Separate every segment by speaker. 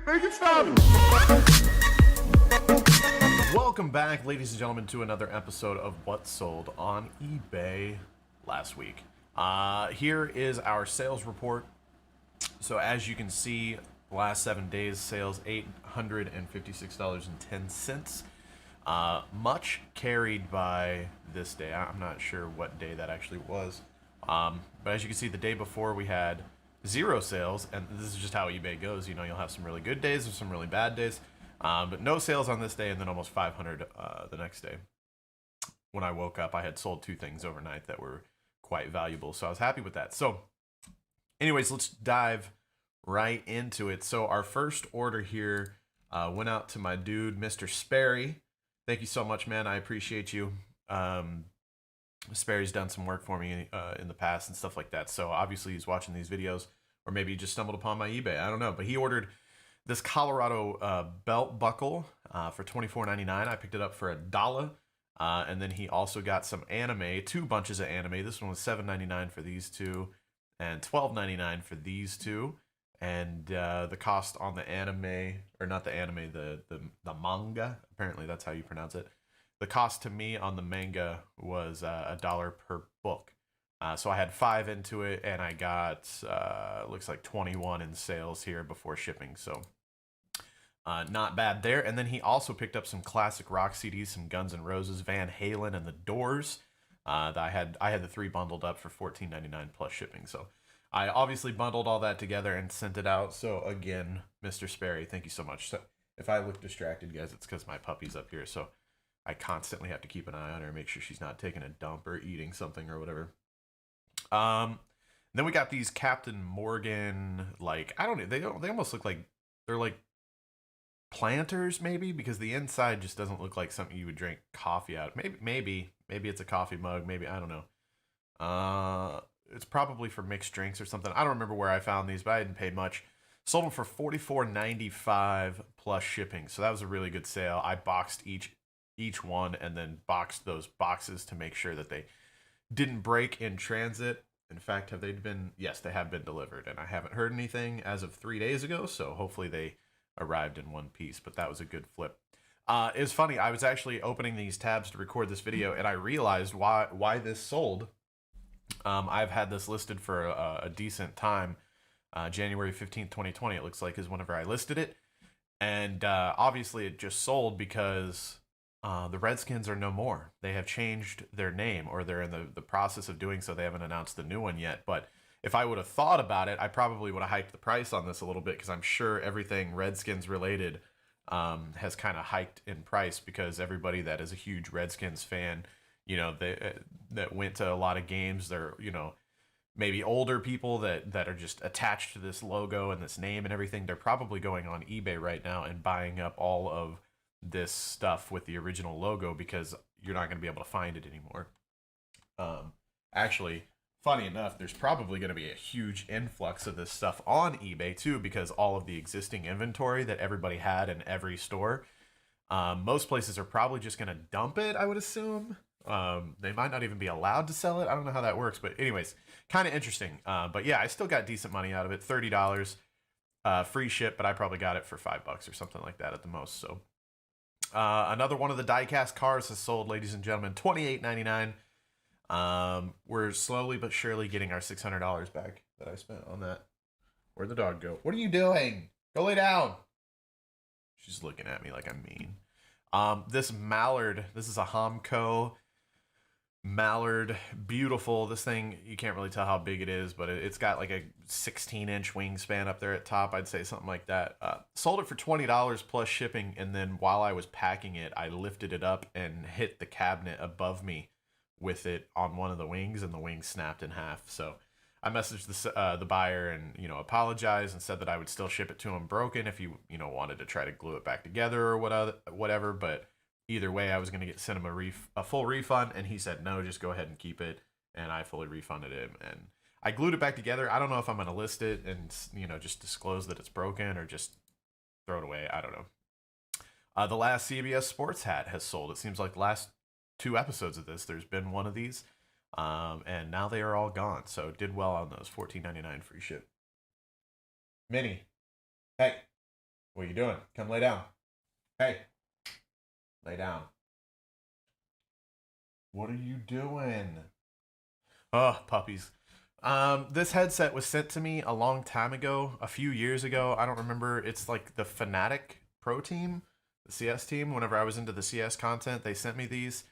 Speaker 1: Make it stop! Welcome back, ladies and gentlemen, to another episode of What Sold on eBay last week. Here is our sales report. So as you can see, the last 7 days sales $856.10. Much carried by this day. I'm not sure what day that actually was. But as you can see, the day before we had 0 sales, and this is just how eBay goes. You know, you'll have some really good days or some really bad days. But no sales on this day, and then almost 500 the next day. When I woke up, I had sold 2 things overnight that were quite valuable, so I was happy with that. So anyways, let's dive right into it. So our first order here went out to my dude, Mr. Sperry. Thank you so much, man. I appreciate you. Sperry's done some work for me in the past and stuff like that. So obviously he's watching these videos, or maybe he just stumbled upon my eBay. I don't know. But he ordered this Colorado belt buckle for $24.99. I picked it up for $1. And then he also got some anime, 2 bunches of anime. This one was $7.99 for these 2 and $12.99 for these 2. And the cost on the anime, or not the anime, the manga, apparently that's how you pronounce it. The cost to me on the manga was $1 per book. So I had 5 into it, and I got, looks like 21 in sales here before shipping. So not bad there. And then he also picked up some classic rock CDs, some Guns N' Roses, Van Halen, and The Doors. I had the 3 bundled up for $14.99 plus shipping. So I obviously bundled all that together and sent it out. So again, Mr. Sperry, thank you so much. So if I look distracted, guys, it's because my puppy's up here. So I constantly have to keep an eye on her, make sure she's not taking a dump or eating something or whatever. Then we got these Captain Morgan, like, I don't know, they almost look like they're like planters, maybe, because the inside just doesn't look like something you would drink coffee out. Maybe it's a coffee mug, maybe, I don't know. It's probably for mixed drinks or something. I don't remember where I found these, but I didn't pay much. Sold them for $44.95 plus shipping. So that was a really good sale. I boxed each one and then boxed those boxes to make sure that they didn't break in transit. In fact, have they been? Yes, they have been delivered, and I haven't heard anything as of 3 days ago. So hopefully they arrived in one piece. But that was a good flip. It was funny. I was actually opening these tabs to record this video, and I realized why this sold. I've had this listed for a decent time. January 15th, 2020, it looks like, is whenever I listed it. And obviously it just sold because the Redskins are no more. They have changed their name, or they're in the process of doing so. They haven't announced the new one yet. But if I would have thought about it, I probably would have hiked the price on this a little bit, because I'm sure everything Redskins related has kind of hiked in price, because everybody that is a huge Redskins fan, you know, that went to a lot of games, they're, you know, maybe older people that are just attached to this logo and this name and everything. They're probably going on eBay right now and buying up all of this stuff with the original logo, because you're not going to be able to find it anymore. Actually, funny enough, there's probably going to be a huge influx of this stuff on eBay too, because all of the existing inventory that everybody had in every store, most places are probably just going to dump it, I would assume. They might not even be allowed to sell it. I don't know how that works, but anyways, kind of interesting. But yeah, I still got decent money out of it. $30 free ship, but I probably got it for $5 or something like that at the most. So another one of the diecast cars has sold, ladies and gentlemen, $28.99. We're slowly but surely getting our $600 back that I spent on that. Where'd the dog go? What are you doing? Go lay down. She's looking at me like I'm mean. This Mallard, this is a Hamco Mallard, beautiful. This thing, you can't really tell how big it is, but it's got like a 16-inch wingspan up there at top. I'd say something like that. Sold it for $20 plus shipping, and then while I was packing it, I lifted it up and hit the cabinet above me with it on one of the wings, and the wing snapped in half. So I messaged the buyer and, you know, apologized and said that I would still ship it to him broken if he, you know, wanted to try to glue it back together or whatever. But either way, I was going to send him a full refund, and he said, no, just go ahead and keep it. And I fully refunded him, and I glued it back together. I don't know if I'm going to list it and, you know, just disclose that it's broken or just throw it away. I don't know. The last CBS Sports hat has sold. It seems like the last 2 episodes of this, there's been one of these. And now they are all gone. So did well on those. $14.99 free ship. Minnie. Hey. What are you doing? Come lay down. Hey, lay down. What are you doing? Oh, puppies. This headset was sent to me a long time ago, a few years ago. I don't remember. It's like the Fnatic Pro team, the CS team. Whenever I was into the CS content, they sent me these,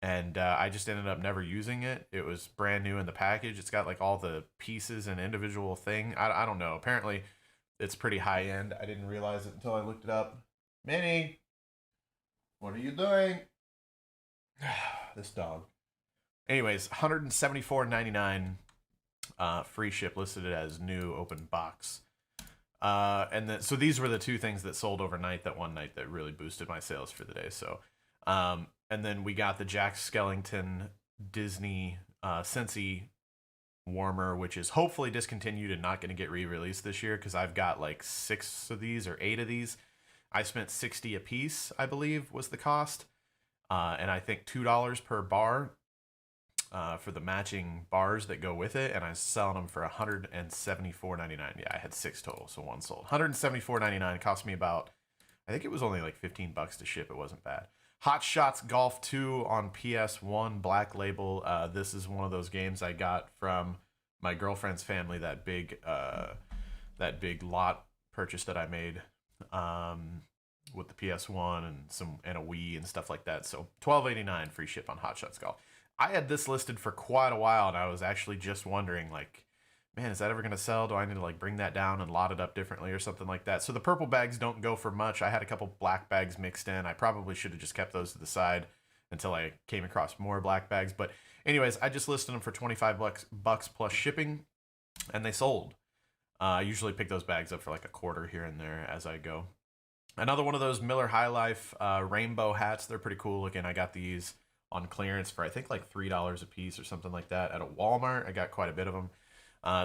Speaker 1: and I just ended up never using it. It was brand new in the package. It's got like all the pieces and individual thing. I don't know. Apparently, it's pretty high end. I didn't realize it until I looked it up. Minnie, what are you doing? This dog. Anyways, $174.99 free ship, listed it as new open box. And then, so these were the two things that sold overnight that one night that really boosted my sales for the day. So, and then we got the Jack Skellington Disney Scentsy warmer, which is hopefully discontinued and not going to get re-released this year, because I've got like 6 of these or 8 of these. I spent $60 a piece, I believe, was the cost. And I think $2 per bar for the matching bars that go with it, and I was selling them for $174.99. Yeah, I had 6 total, so one sold. $174.99 cost me about, I think it was only like $15 to ship. It wasn't bad. Hot Shots Golf 2 on PS1 Black Label. This is one of those games I got from my girlfriend's family. That big lot purchase that I made with the PS1 and a Wii and stuff like that. So $12.89 free ship on Hot Shots Golf. I had this listed for quite a while, and I was actually just wondering, like, man, is that ever going to sell? Do I need to like bring that down and lot it up differently or something like that? So the purple bags don't go for much. I had a couple black bags mixed in. I probably should have just kept those to the side until I came across more black bags. But anyways, I just listed them for $25 plus shipping, and they sold. I usually pick those bags up for like a quarter here and there as I go. Another one of those Miller High Life rainbow hats. They're pretty cool looking. I got these on clearance for I think like $3 a piece or something like that at a Walmart. I got quite a bit of them.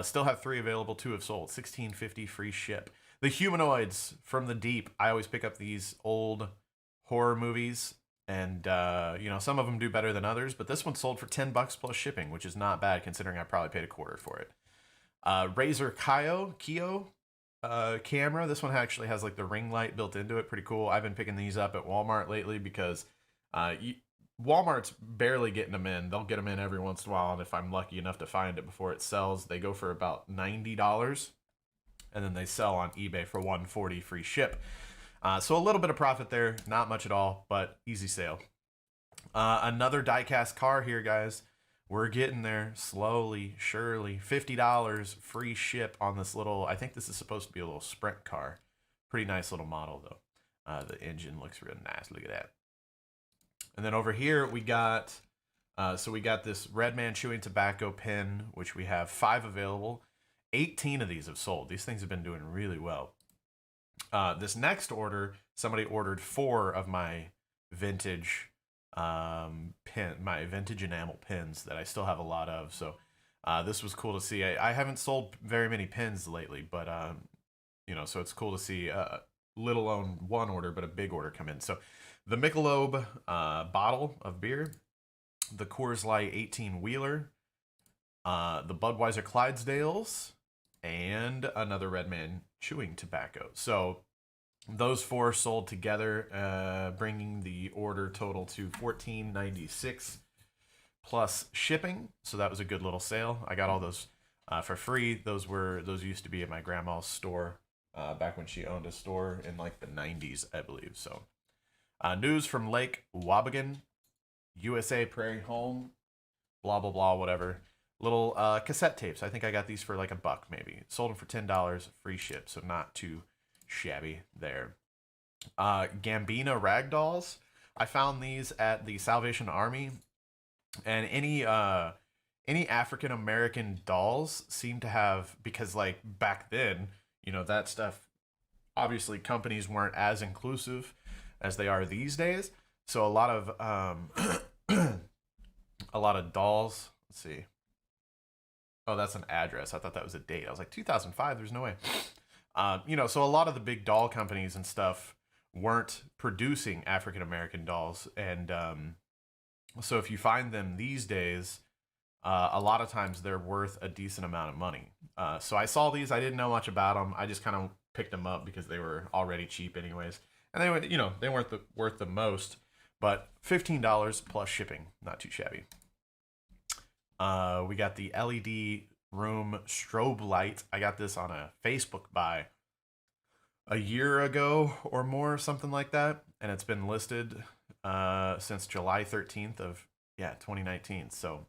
Speaker 1: Still have 3 available. 2 have sold. $16.50 free ship. The Humanoids from the Deep. I always pick up these old horror movies, and some of them do better than others, but this one sold for $10 plus shipping, which is not bad considering I probably paid a quarter for it. Razer Kyo camera. This one actually has like the ring light built into it. Pretty cool. I've been picking these up at Walmart lately because Walmart's barely getting them in. They'll get them in every once in a while, and if I'm lucky enough to find it before it sells, they go for about $90, and then they sell on eBay for $140 free ship. So a little bit of profit there, not much at all, but easy sale. Another diecast car here, guys. We're getting there slowly, surely. $50 free ship on this little, I think this is supposed to be a little sprint car. Pretty nice little model, though. The engine looks real nice. Look at that. And then over here we got, we got this Redman chewing tobacco pen, which we have 5 available. 18 of these have sold. These things have been doing really well. This next order, somebody ordered 4 of my vintage my vintage enamel pins that I still have a lot of. So this was cool to see. I haven't sold very many pins lately, but so it's cool to see little on one order, but a big order come in. So the Michelob bottle of beer, the Coors Light 18 wheeler, the Budweiser Clydesdales, and another Redman chewing tobacco. So those 4 sold together, bringing the order total to $14.96 plus shipping. So that was a good little sale. I got all those for free. Those used to be at my grandma's store back when she owned a store in like the 90s, I believe. So news from Lake Wabigan, USA Prairie Home, blah blah blah, whatever. Little cassette tapes. I think I got these for like $1 maybe. Sold them for $10 free ship, so not too shabby there. Gambina ragdolls. I found these at the Salvation Army, and any African American dolls seem to have, because like back then, that stuff, obviously companies weren't as inclusive as they are these days. So a lot of a lot of dolls. Let's see. Oh, that's an address. I thought that was a date. I was like 2005. There's no way. So a lot of the big doll companies and stuff weren't producing African American dolls, and so if you find them these days, a lot of times they're worth a decent amount of money. So I saw these. I didn't know much about them. I just kind of picked them up because they were already cheap anyways. And they were, they weren't worth the most, but $15 plus shipping, not too shabby. We got the LED room strobe light. I got this on a Facebook buy a year ago or more, something like that, and it's been listed since July 13th of 2019. So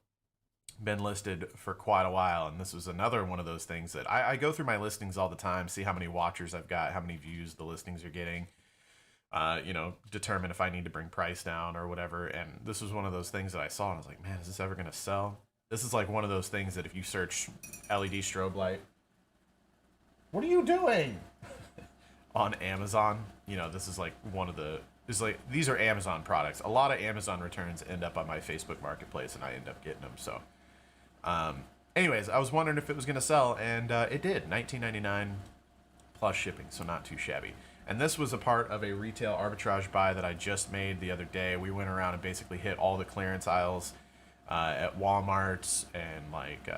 Speaker 1: been listed for quite a while, and this was another one of those things that I go through my listings all the time, see how many watchers I've got, how many views the listings are getting, determine if I need to bring price down or whatever. And this was one of those things that I saw and I was like, man, is this ever gonna sell? This is like one of those things that if you search LED strobe light, what are you doing? On Amazon, this is like one of the, these are Amazon products. A lot of Amazon returns end up on my Facebook marketplace and I end up getting them. So anyways, I was wondering if it was going to sell, and it did. $19.99 plus shipping, so not too shabby. And this was a part of a retail arbitrage buy that I just made the other day. We went around and basically hit all the clearance aisles at Walmart's and like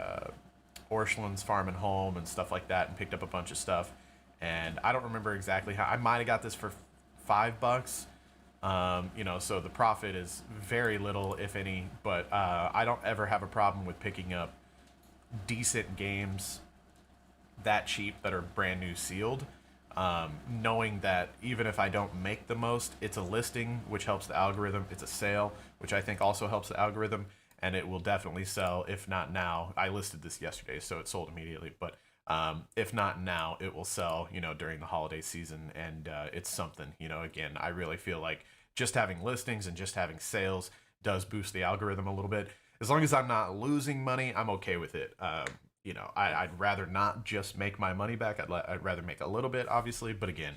Speaker 1: Orscheln's Farm and Home and stuff like that, and picked up a bunch of stuff. And I don't remember exactly how. I might have got this for $5. So the profit is very little, if any, but I don't ever have a problem with picking up decent games that cheap that are brand new sealed, knowing that even if I don't make the most, it's a listing, which helps the algorithm. It's a sale, which I think also helps the algorithm, and it will definitely sell, if not now. I listed this yesterday, so it sold immediately, but if not now, it will sell, during the holiday season, and it's something, again, I really feel like just having listings and just having sales does boost the algorithm a little bit. As long as I'm not losing money, I'm okay with it. I'd rather not just make my money back. I'd rather make a little bit, obviously. But again,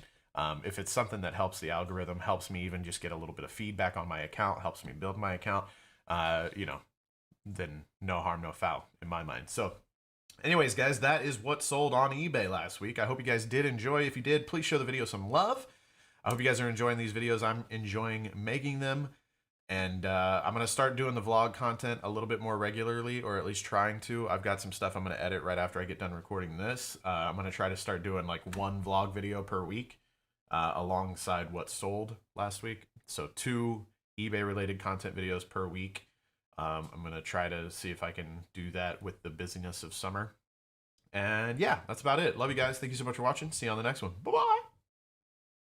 Speaker 1: if it's something that helps the algorithm, helps me even just get a little bit of feedback on my account, helps me build my account, then no harm, no foul in my mind. So anyways, guys, that is what sold on eBay last week. I hope you guys did enjoy. If you did, please show the video some love. I hope you guys are enjoying these videos. I'm enjoying making them. And I'm going to start doing the vlog content a little bit more regularly, or at least trying to. I've got some stuff I'm going to edit right after I get done recording this. I'm going to try to start doing like one vlog video per week alongside what sold last week. So 2 eBay-related content videos per week. I'm going to try to see if I can do that with the busyness of summer. And yeah, that's about it. Love you guys. Thank you so much for watching. See you on the next one. Bye-bye.